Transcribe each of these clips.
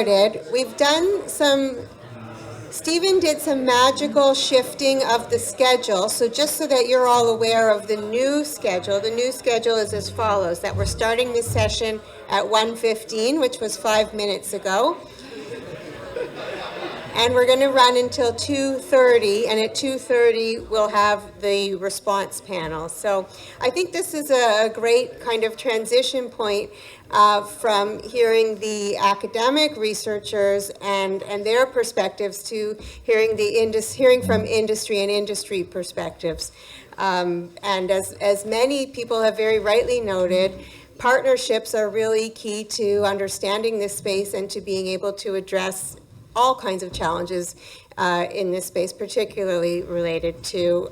We've done Stephen did some magical shifting of the schedule. So just so that you're all aware of the new schedule is as follows, that we're starting this session at 1:15, which was 5 minutes ago. And we're going to run until 2:30, and at 2:30 we'll have the response panel. So I think this is a great kind of transition point from hearing the academic researchers and their perspectives to hearing from industry and industry perspectives. And as many people have very rightly noted, partnerships are really key to understanding this space and to being able to address all kinds of challenges in this space, particularly related to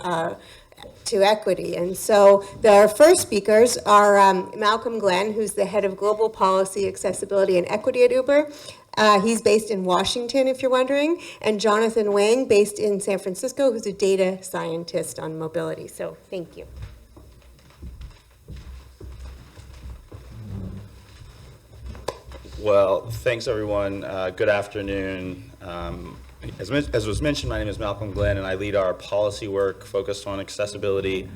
equity. And so our first speakers are Malcolm Glenn, who's the head of global policy, accessibility, and equity at Uber. He's based in Washington, if you're wondering, and Jonathan Wang, based in San Francisco, who's a data scientist on mobility. So thank you. Well, thanks everyone. Good afternoon. As was mentioned, my name is Malcolm Glenn, and I lead our policy work focused on accessibility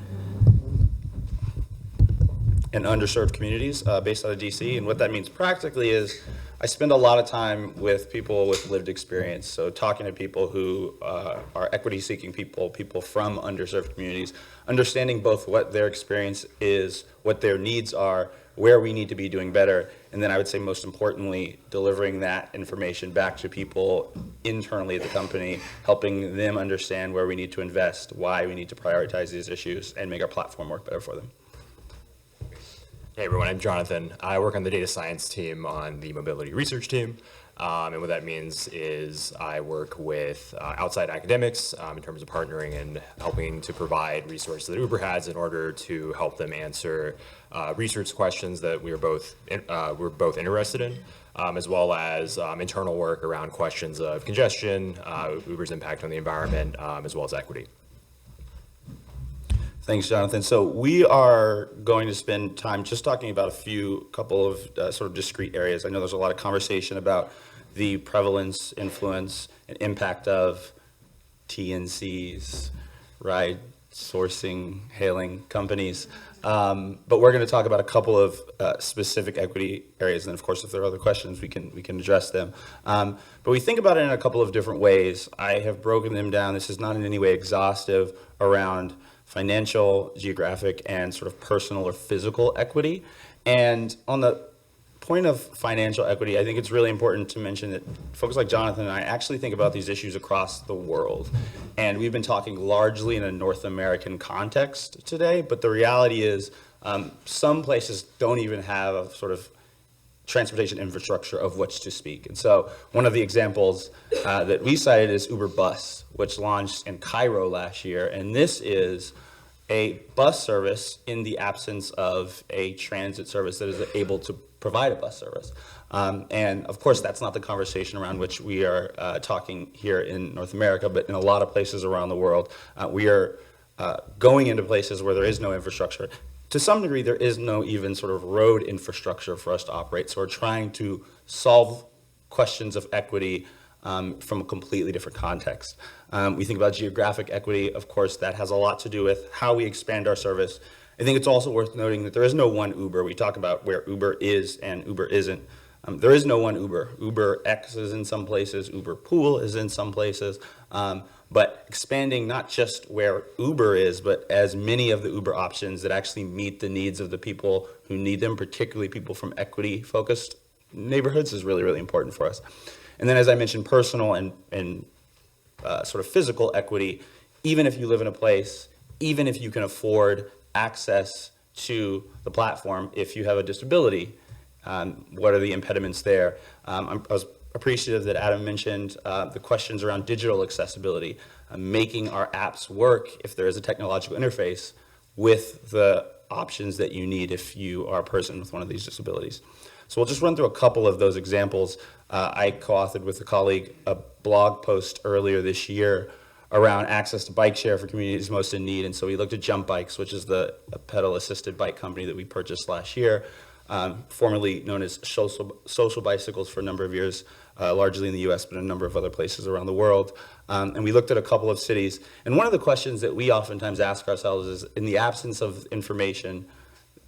in underserved communities based out of DC. And what that means practically is I spend a lot of time with people with lived experience. So talking to people who are equity-seeking people from underserved communities, understanding both what their experience is, what their needs are, where we need to be doing better, and then I would say most importantly, delivering that information back to people internally at the company, helping them understand where we need to invest, why we need to prioritize these issues, and make our platform work better for them. Hey everyone, I'm Jonathan. I work on the data science team on the mobility research team. And what that means is I work with outside academics in terms of partnering and helping to provide resources that Uber has in order to help them answer research questions that we're both interested in, as well as internal work around questions of congestion, Uber's impact on the environment, as well as equity. Thanks, Jonathan. So we are going to spend time just talking about a couple of sort of discrete areas. I know there's a lot of conversation about the prevalence, influence, and impact of TNCs, ride sourcing, hailing companies. But we're going to talk about a couple of specific equity areas, and of course, if there are other questions, we can address them. But we think about it in a couple of different ways. I have broken them down. This is not in any way exhaustive around financial, geographic, and sort of personal or physical equity. And on the point of financial equity, I think it's really important to mention that folks like Jonathan and I actually think about these issues across the world. And we've been talking largely in a North American context today, but the reality is some places don't even have a sort of transportation infrastructure of which to speak. And so one of the examples that we cited is Uber Bus, which launched in Cairo last year. And this is a bus service in the absence of a transit service that is able to provide a bus service. And of course, that's not the conversation around which we are talking here in North America, but in a lot of places around the world, we are going into places where there is no infrastructure. To some degree, there is no even sort of road infrastructure for us to operate. So we're trying to solve questions of equity from a completely different context. We think about geographic equity. Of course, that has a lot to do with how we expand our service. I think it's also worth noting that there is no one Uber. We talk about where Uber is and Uber isn't. There is no one Uber. Uber X is in some places, Uber Pool is in some places, but expanding not just where Uber is, but as many of the Uber options that actually meet the needs of the people who need them, particularly people from equity-focused neighborhoods, is really, really important for us. And then, as I mentioned, personal and sort of physical equity, even if you live in a place, even if you can afford access to the platform, if you have a disability, what are the impediments there? I was appreciative that Adam mentioned the questions around digital accessibility, making our apps work if there is a technological interface with the options that you need if you are a person with one of these disabilities. So we'll just run through a couple of those examples. I co-authored with a colleague a blog post earlier this year around access to bike share for communities most in need. And so we looked at Jump Bikes, which is the pedal-assisted bike company that we purchased last year. formerly known as social bicycles for a number of years, largely in the US, but in a number of other places around the world. And we looked at a couple of cities. And one of the questions that we oftentimes ask ourselves is, in the absence of information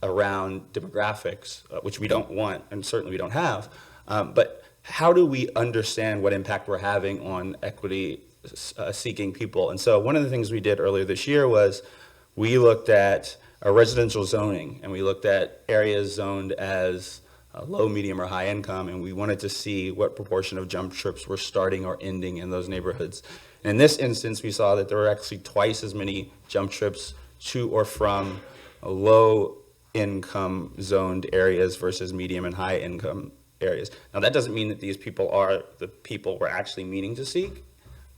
around demographics, which we don't want and certainly we don't have, but how do we understand what impact we're having on equity seeking people? And so one of the things we did earlier this year was we looked at residential zoning, and we looked at areas zoned as low, medium, or high income, and we wanted to see what proportion of jump trips were starting or ending in those neighborhoods. And in this instance, we saw that there were actually twice as many jump trips to or from low income zoned areas versus medium and high income areas. Now, that doesn't mean that these people are the people we're actually meaning to seek,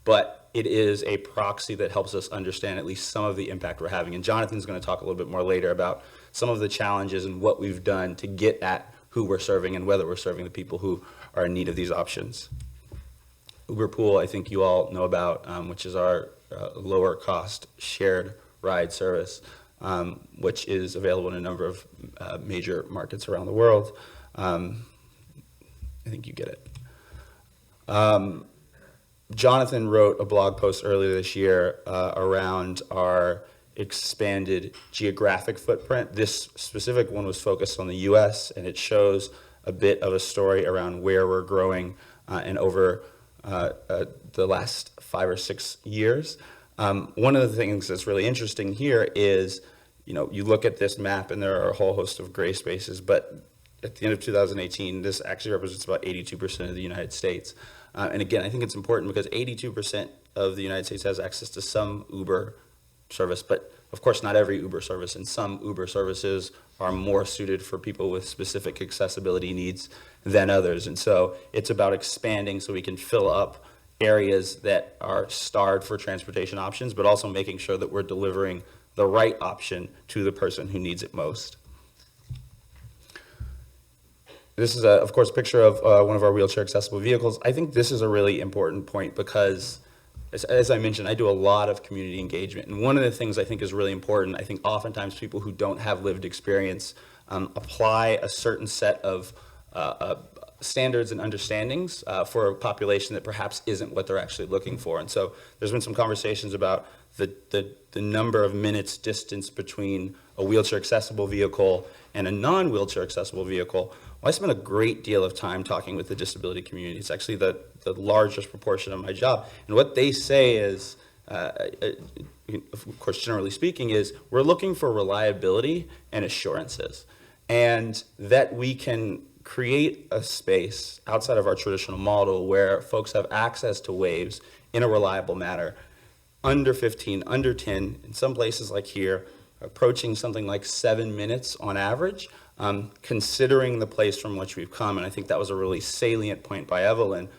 but it is a proxy that helps us understand at least some of the impact we're having. And Jonathan's going to talk a little bit more later about some of the challenges and what we've done to get at who we're serving and whether we're serving the people who are in need of these options. Uber Pool, I think you all know about, which is our lower cost shared ride service, which is available in a number of major markets around the world. I think you get it. Jonathan wrote a blog post earlier this year around our expanded geographic footprint. This specific one was focused on the US, and it shows a bit of a story around where we're growing and over the last 5 or 6 years. One of the things that's really interesting here is, you look at this map and there are a whole host of gray spaces, but at the end of 2018, this actually represents about 82% of the United States. And again, I think it's important because 82% of the United States has access to some Uber service, but of course not every Uber service, and some Uber services are more suited for people with specific accessibility needs than others. And so it's about expanding so we can fill up areas that are starved for transportation options, but also making sure that we're delivering the right option to the person who needs it most. This is, of course, a picture of one of our wheelchair accessible vehicles. I think this is a really important point because, as I mentioned, I do a lot of community engagement. And one of the things I think is really important, I think oftentimes people who don't have lived experience apply a certain set of standards and understandings for a population that perhaps isn't what they're actually looking for. And so there's been some conversations about the number of minutes distance between a wheelchair accessible vehicle and a non-wheelchair accessible vehicle. Well, I spend a great deal of time talking with the disability community. It's actually the largest proportion of my job. And what they say is, of course, generally speaking, is we're looking for reliability and assurances. And that we can create a space outside of our traditional model where folks have access to waves in a reliable manner, under 15, under 10, in some places like here, approaching something like 7 minutes on average, considering the place from which we've come. And I think that was a really salient point by Evelyn.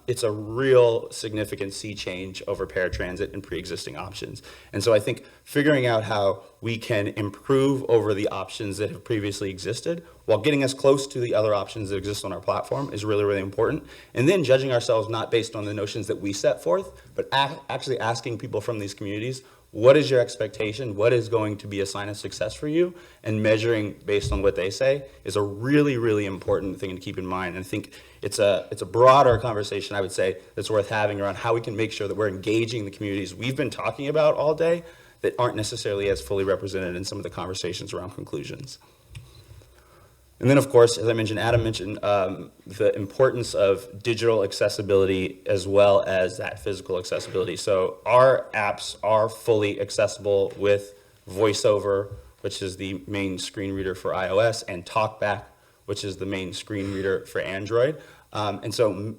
It's a real significant sea change over paratransit and pre-existing options. And so I think figuring out how we can improve over the options that have previously existed while getting us close to the other options that exist on our platform is really, really important. And then judging ourselves not based on the notions that we set forth, but actually asking people from these communities, what is your expectation? What is going to be a sign of success for you? And measuring based on what they say is a really, really important thing to keep in mind. And I think it's a broader conversation, I would say, that's worth having around how we can make sure that we're engaging the communities we've been talking about all day that aren't necessarily as fully represented in some of the conversations around conclusions. And then, of course, as I mentioned, Adam mentioned the importance of digital accessibility as well as that physical accessibility. So our apps are fully accessible with VoiceOver, which is the main screen reader for iOS, and TalkBack, which is the main screen reader for Android. And so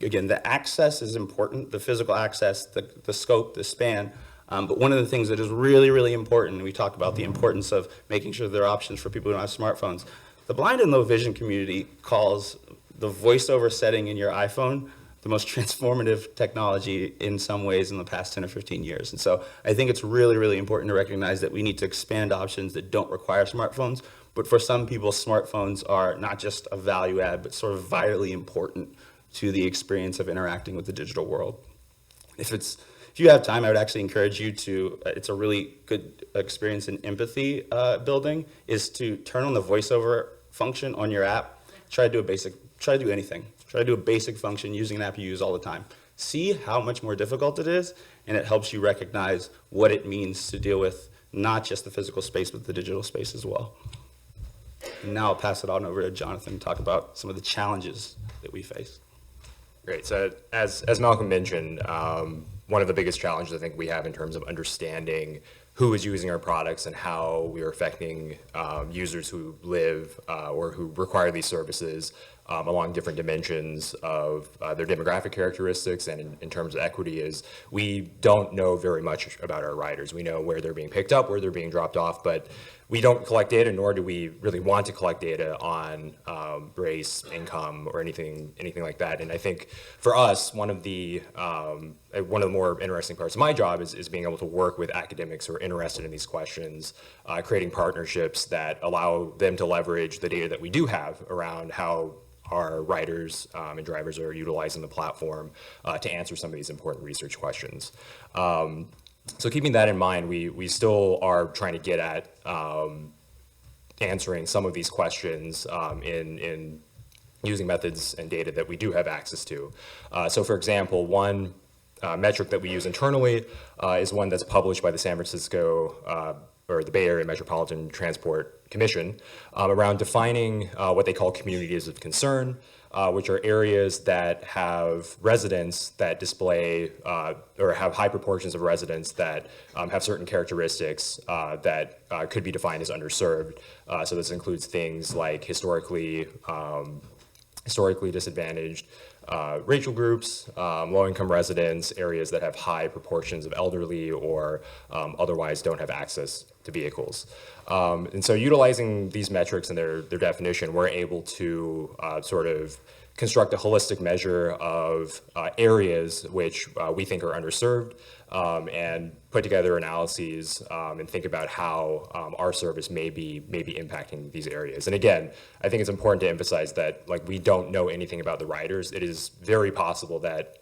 again, the access is important, the physical access, the scope, the span. But one of the things that is really, really important, and we talk about the importance of making sure there are options for people who don't have smartphones. The blind and low vision community calls the VoiceOver setting in your iPhone the most transformative technology in some ways in the past 10 or 15 years. And so I think it's really, really important to recognize that we need to expand options that don't require smartphones. But for some people, smartphones are not just a value add, but sort of vitally important to the experience of interacting with the digital world. if you have time, I would actually encourage you to, it's a really good experience in empathy building, is to turn on the voiceover function on your app. Try to do anything. Try to do a basic function using an app you use all the time. See how much more difficult it is, and it helps you recognize what it means to deal with not just the physical space, but the digital space as well. And now I'll pass it on over to Jonathan to talk about some of the challenges that we face. Great. So as Malcolm mentioned, one of the biggest challenges I think we have in terms of understanding who is using our products and how we are affecting users who live or who require these services along different dimensions of their demographic characteristics and in terms of equity is we don't know very much about our riders. We know where they're being picked up, where they're being dropped off, but we don't collect data, nor do we really want to collect data on race, income, or anything like that. And I think for us, one of the more interesting parts of my job is being able to work with academics who are interested in these questions, creating partnerships that allow them to leverage the data that we do have around how our riders and drivers are utilizing the platform to answer some of these important research questions. So keeping that in mind, we still are trying to get at answering some of these questions in using methods and data that we do have access to. So for example, one metric that we use internally is one that's published by the San Francisco or the Bay Area Metropolitan Transport Commission around defining what they call communities of concern, which are areas that have residents that display or have high proportions of residents that have certain characteristics that could be defined as underserved. So this includes things like historically disadvantaged racial groups, low-income residents, areas that have high proportions of elderly or otherwise don't have access to vehicles. And so utilizing these metrics and their definition, we're able to sort of construct a holistic measure of areas which we think are underserved and put together analyses and think about how our service may be impacting these areas. And again, I think it's important to emphasize that like we don't know anything about the riders. It is very possible that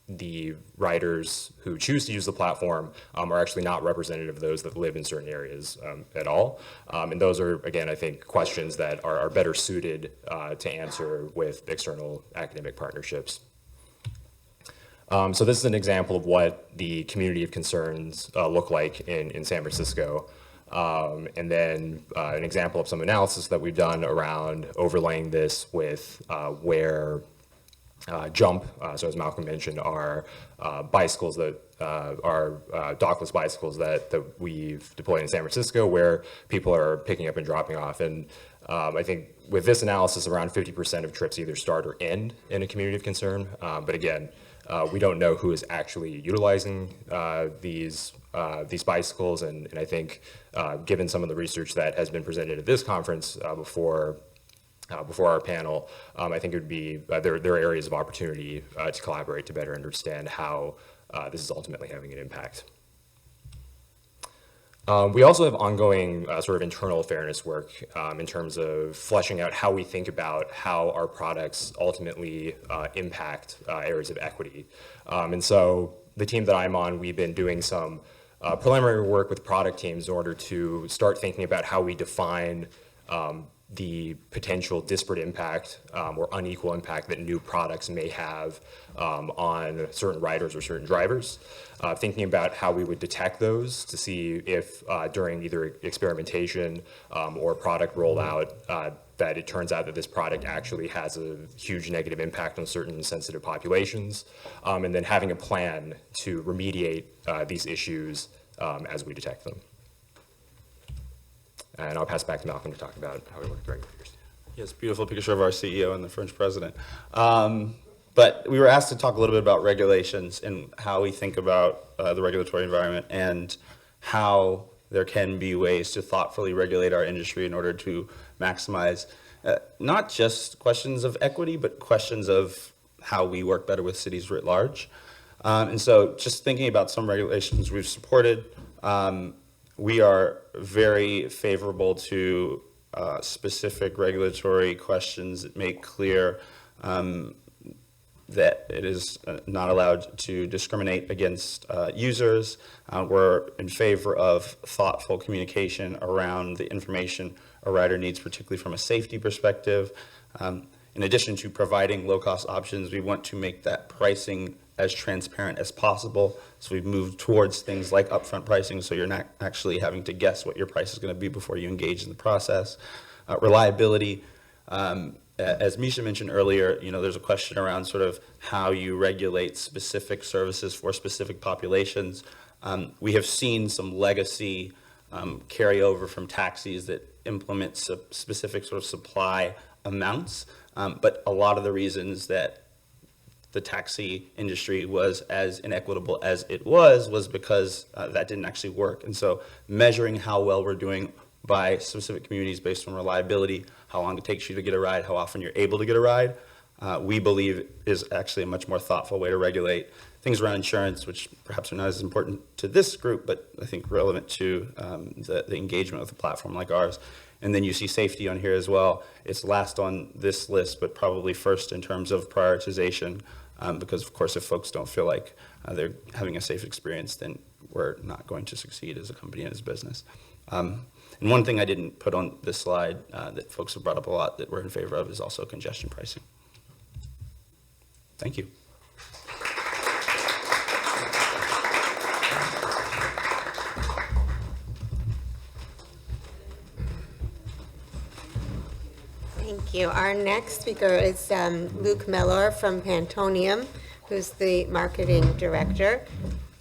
the riders who choose to use the platform are actually not representative of those that live in certain areas at all. And those are, again, I think, questions that are better suited to answer with external academic partnerships. So this is an example of what the community of concerns look like in San Francisco. And then an example of some analysis that we've done around overlaying this with where Jump, so as Malcolm mentioned, are bicycles that are dockless bicycles that we've deployed in San Francisco where people are picking up and dropping off. And I think with this analysis, around 50% of trips either start or end in a community of concern. But again, we don't know who is actually utilizing these bicycles. And I think given some of the research that has been presented at this conference before our panel, I think it would be, there are areas of opportunity to collaborate to better understand how this is ultimately having an impact. We also have ongoing sort of internal fairness work in terms of fleshing out how we think about how our products ultimately impact areas of equity. And so the team that I'm on, we've been doing some preliminary work with product teams in order to start thinking about how we define the potential disparate impact or unequal impact that new products may have on certain riders or certain drivers. Thinking about how we would detect those to see if during either experimentation or product rollout that it turns out that this product actually has a huge negative impact on certain sensitive populations, and then having a plan to remediate these issues as we detect them. And I'll pass back to Malcolm to talk about how we work with regulators. Yes, beautiful picture of our CEO and the French president. But we were asked to talk a little bit about regulations and how we think about the regulatory environment and how there can be ways to thoughtfully regulate our industry in order to maximize not just questions of equity, but questions of how we work better with cities writ large. And so just thinking about some regulations we've supported, we are very favorable to specific regulatory questions that make clear that it is not allowed to discriminate against users. We're in favor of thoughtful communication around the information a rider needs, particularly from a safety perspective. In addition to providing low-cost options, we want to make that pricing as transparent as possible. So we've moved towards things like upfront pricing, so you're not actually having to guess what your price is going to be before you engage in the process. Reliability. As Misha mentioned earlier, there's a question around sort of how you regulate specific services for specific populations. We have seen some legacy carryover from taxis that implement specific sort of supply amounts, but a lot of the reasons that the taxi industry was as inequitable as it was because that didn't actually work. And so measuring how well we're doing by specific communities based on reliability, how long it takes you to get a ride, how often you're able to get a ride, we believe is actually a much more thoughtful way to regulate things around insurance, which perhaps are not as important to this group, but I think relevant to the engagement with a platform like ours. And then you see safety on here as well. It's last on this list, but probably first in terms of prioritization, because of course, if folks don't feel like they're having a safe experience, then we're not going to succeed as a company and as a business. And one thing I didn't put on this slide that folks have brought up a lot that we're in favor of is also congestion pricing. Thank you. Thank you. Our next speaker is Luke Mellor from Pantonium, who's the marketing director.